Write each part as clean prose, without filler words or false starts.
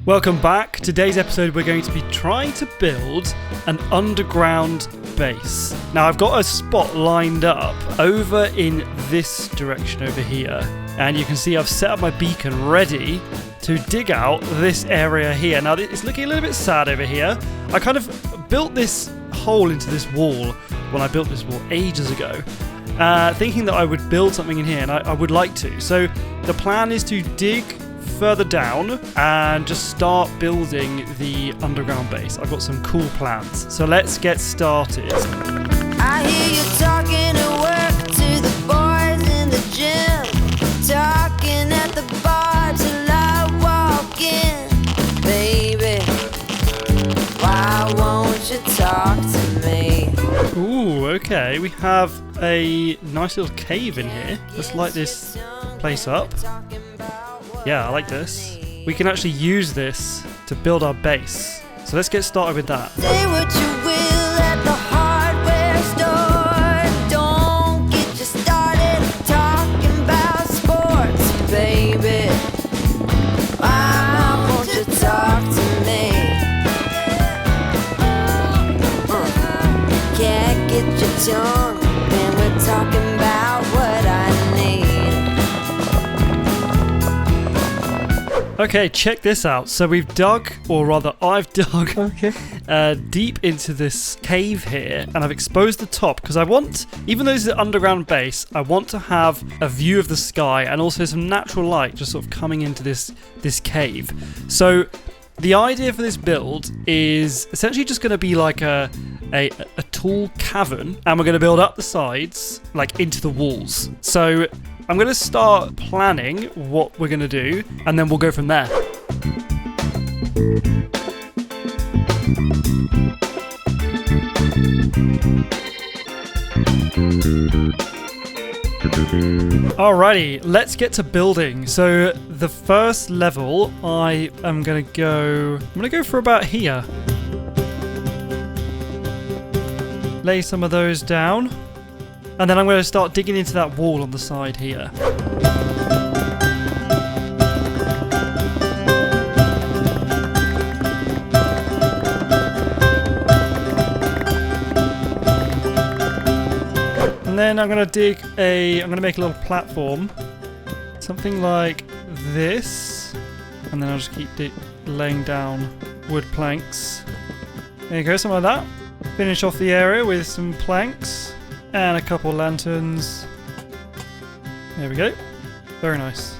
Welcome back. Today's episode we're going to be trying to build an underground base. Now I've got a spot lined up over in this direction over here, and you can see I've set up my beacon ready to dig out this area here. Now it's looking a little bit sad over here. I kind of built this hole into this wall when I built this wall ages ago, thinking that I would build something in here, and I would like to. So the plan is to dig further down and just start building the underground base. I've got some cool plans. So let's get started. I hear you talking at work to the boys in the gym, talking at the bar till I walk in. Baby, why won't you talk to me? Ooh, okay. We have a nice little cave in here. Let's light this place up. Yeah, I like this. We can actually use this to build our base. So let's get started with that. Say what you will at the hardware store. Don't get you started talking about sports, baby. Why won't you talk to me? Can't get your tongue when we're talking about what I need. Okay, check this out. So we've dug, or rather I've dug deep into this cave here, and I've exposed the top because I want, even though this is an underground base, I want to have a view of the sky and also some natural light just sort of coming into this cave. So the idea for this build is essentially just going to be like a tall cavern, and we're going to build up the sides like into the walls. So I'm going to start planning what we're going to do, and then we'll go from there. Alrighty, let's get to building. So the first level, I'm going to go for about here. Lay some of those down. And then I'm going to start digging into that wall on the side here. And then I'm going to make a little platform. Something like this. And then I'll just keep laying down wood planks. There you go, something like that. Finish off the area with some planks. And a couple lanterns. There we go. Very nice.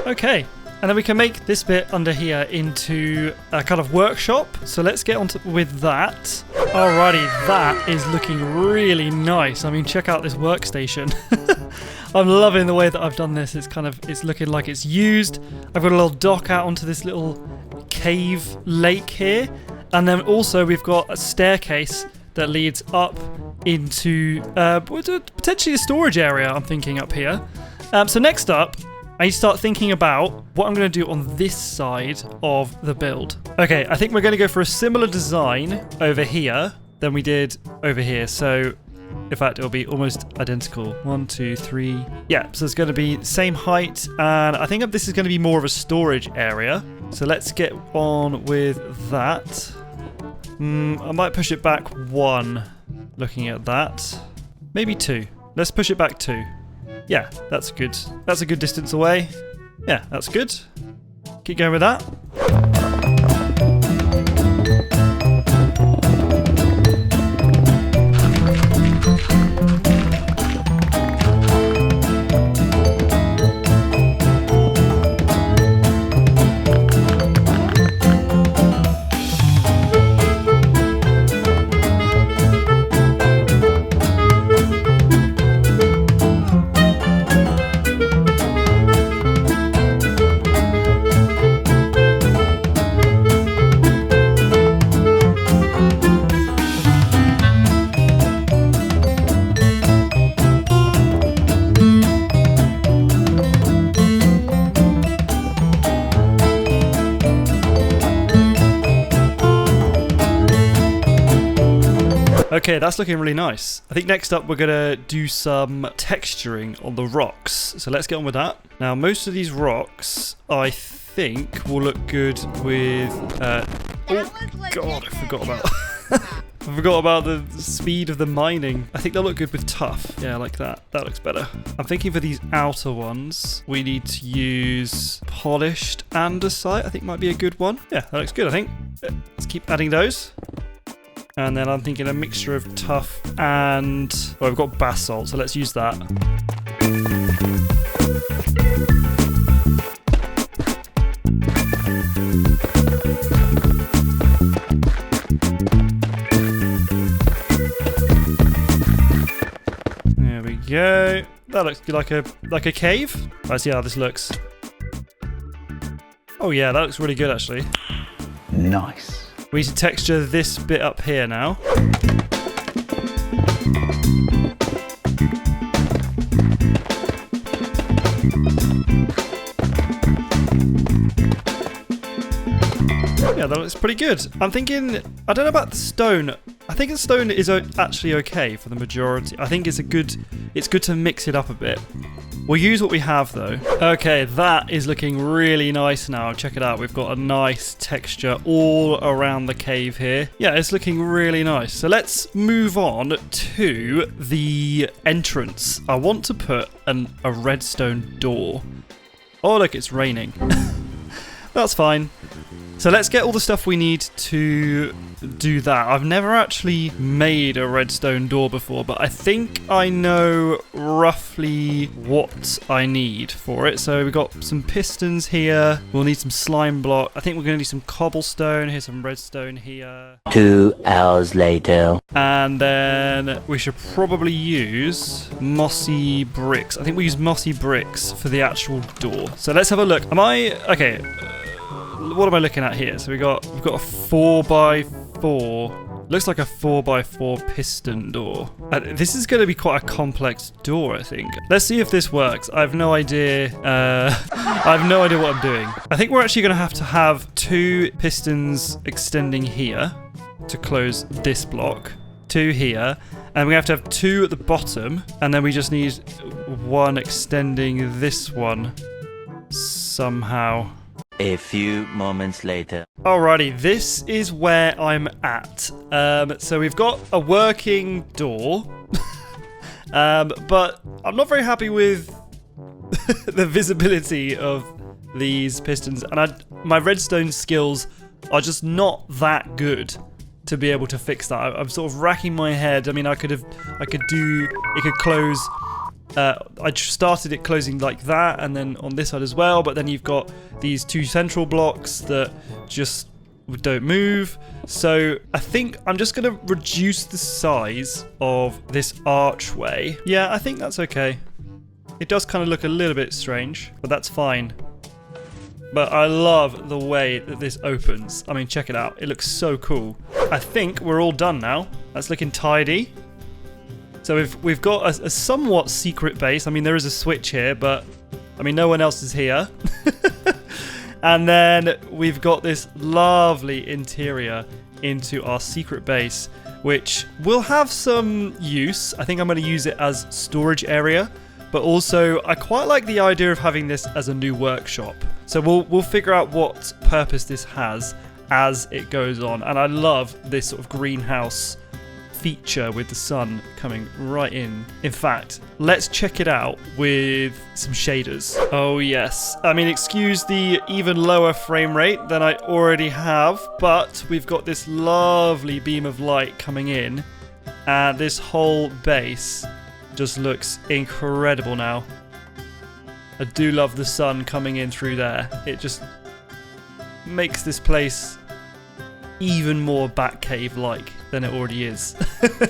Okay, and then we can make this bit under here into a kind of workshop. So let's get on with that. Alrighty, that is looking really nice. I mean, check out this workstation. I'm loving the way that I've done this. It's looking like it's used. I've got a little dock out onto this little cave lake here. And then also we've got a staircase that leads up into potentially a storage area, I'm thinking, up here. So next up, I need to start thinking about what I'm going to do on this side of the build. Okay, I think we're going to go for a similar design over here than we did over here. So in fact, it'll be almost identical. 1, 2, 3. Yeah, so it's going to be same height, and I think this is going to be more of a storage area. So let's get on with that. I might push it back 1, looking at that. Maybe 2. Let's push it back 2. Yeah, that's good. That's a good distance away. Yeah, that's good. Keep going with that. Okay, that's looking really nice. I think next up we're going to do some texturing on the rocks. So let's get on with that. Now, most of these rocks, I think, will look good with... oh, God, I forgot about... I forgot about the speed of the mining. I think they'll look good with tough. Yeah, I like that. That looks better. I'm thinking for these outer ones, we need to use polished andesite. I think might be a good one. Yeah, that looks good, I think. Let's keep adding those. And then I'm thinking a mixture of tough and... well, we've got basalt, so let's use that. There we go. That looks like a cave. Let's see how this looks. Oh yeah, that looks really good actually. Nice. We need to texture this bit up here now. Yeah, that looks pretty good. I'm thinking, I don't know about the stone. I think the stone is actually okay for the majority. I think it's good to mix it up a bit. We'll use what we have though. Okay, that is looking really nice now. Check it out. We've got a nice texture all around the cave here. Yeah, it's looking really nice. So let's move on to the entrance. I want to put a redstone door. Oh, look, it's raining. That's fine. So let's get all the stuff we need to do that. I've never actually made a redstone door before, but I think I know roughly what I need for it. So we've got some pistons here. We'll need some slime block. I think we're going to need some cobblestone. Here's some redstone here. 2 hours later. And then we should probably use mossy bricks. I think we use mossy bricks for the actual door. So let's have a look. Okay. What am I looking at here? So we've got a 4x4. Looks like a 4x4 piston door. This is going to be quite a complex door, I think. Let's see if this works. I have no idea. I have no idea what I'm doing. I think we're actually going to have 2 pistons extending here to close this block. 2 here. And we have to have 2 at the bottom. And then we just need 1 extending this one somehow. A few moments later. Alrighty, this is where I'm at. So we've got a working door, but I'm not very happy with the visibility of these pistons, and my redstone skills are just not that good to be able to fix that. I'm sort of racking my head. I mean, it could close. I started it closing like that, and then on this side as well, but then you've got these 2 central blocks that just don't move. So I think I'm just going to reduce the size of this archway. Yeah, I think that's okay. It does kind of look a little bit strange, but that's fine. But I love the way that this opens. I mean, check it out. It looks so cool. I think we're all done now. That's looking tidy. So we've got a somewhat secret base. I mean, there is a switch here, but I mean, no one else is here. And then we've got this lovely interior into our secret base, which will have some use. I think I'm going to use it as storage area, but also I quite like the idea of having this as a new workshop. So we'll figure out what purpose this has as it goes on. And I love this sort of greenhouse feature with the sun coming right in. In fact, let's check it out with some shaders. Oh yes, I mean, excuse the even lower frame rate than I already have, but we've got this lovely beam of light coming in, and this whole base just looks incredible now. I do love the sun coming in through there. It just makes this place even more Batcave-like than it already is.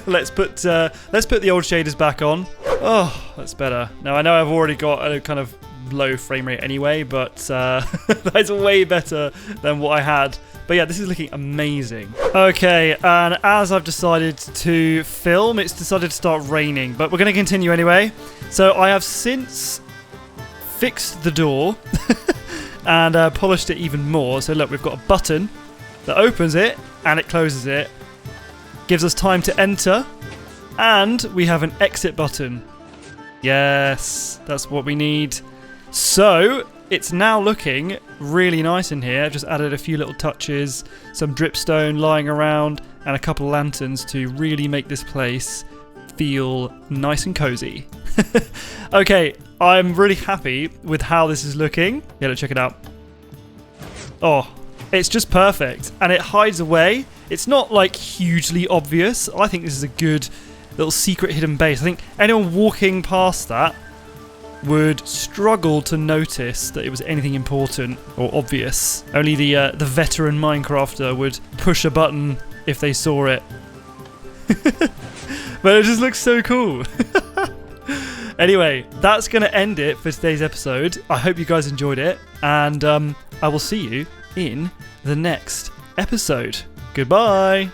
Let's put the old shaders back on. Oh, that's better. Now I know I've already got a kind of low frame rate anyway, but that's way better than what I had. But yeah, this is looking amazing. Okay, and as I've decided to film, it's decided to start raining, but we're going to continue anyway. So I have since fixed the door and polished it even more. So look, we've got a button that opens it and it closes it. Gives us time to enter. And we have an exit button. Yes, that's what we need. So, it's now looking really nice in here. I've just added a few little touches, some dripstone lying around, and a couple of lanterns to really make this place feel nice and cozy. Okay, I'm really happy with how this is looking. Yeah, let's check it out. Oh, it's just perfect. And it hides away. It's not like hugely obvious. I think this is a good little secret hidden base. I think anyone walking past that would struggle to notice that it was anything important or obvious. Only the veteran Minecrafter would push a button if they saw it. But it just looks so cool. Anyway, that's going to end it for today's episode. I hope you guys enjoyed it, and I will see you in the next episode. Goodbye.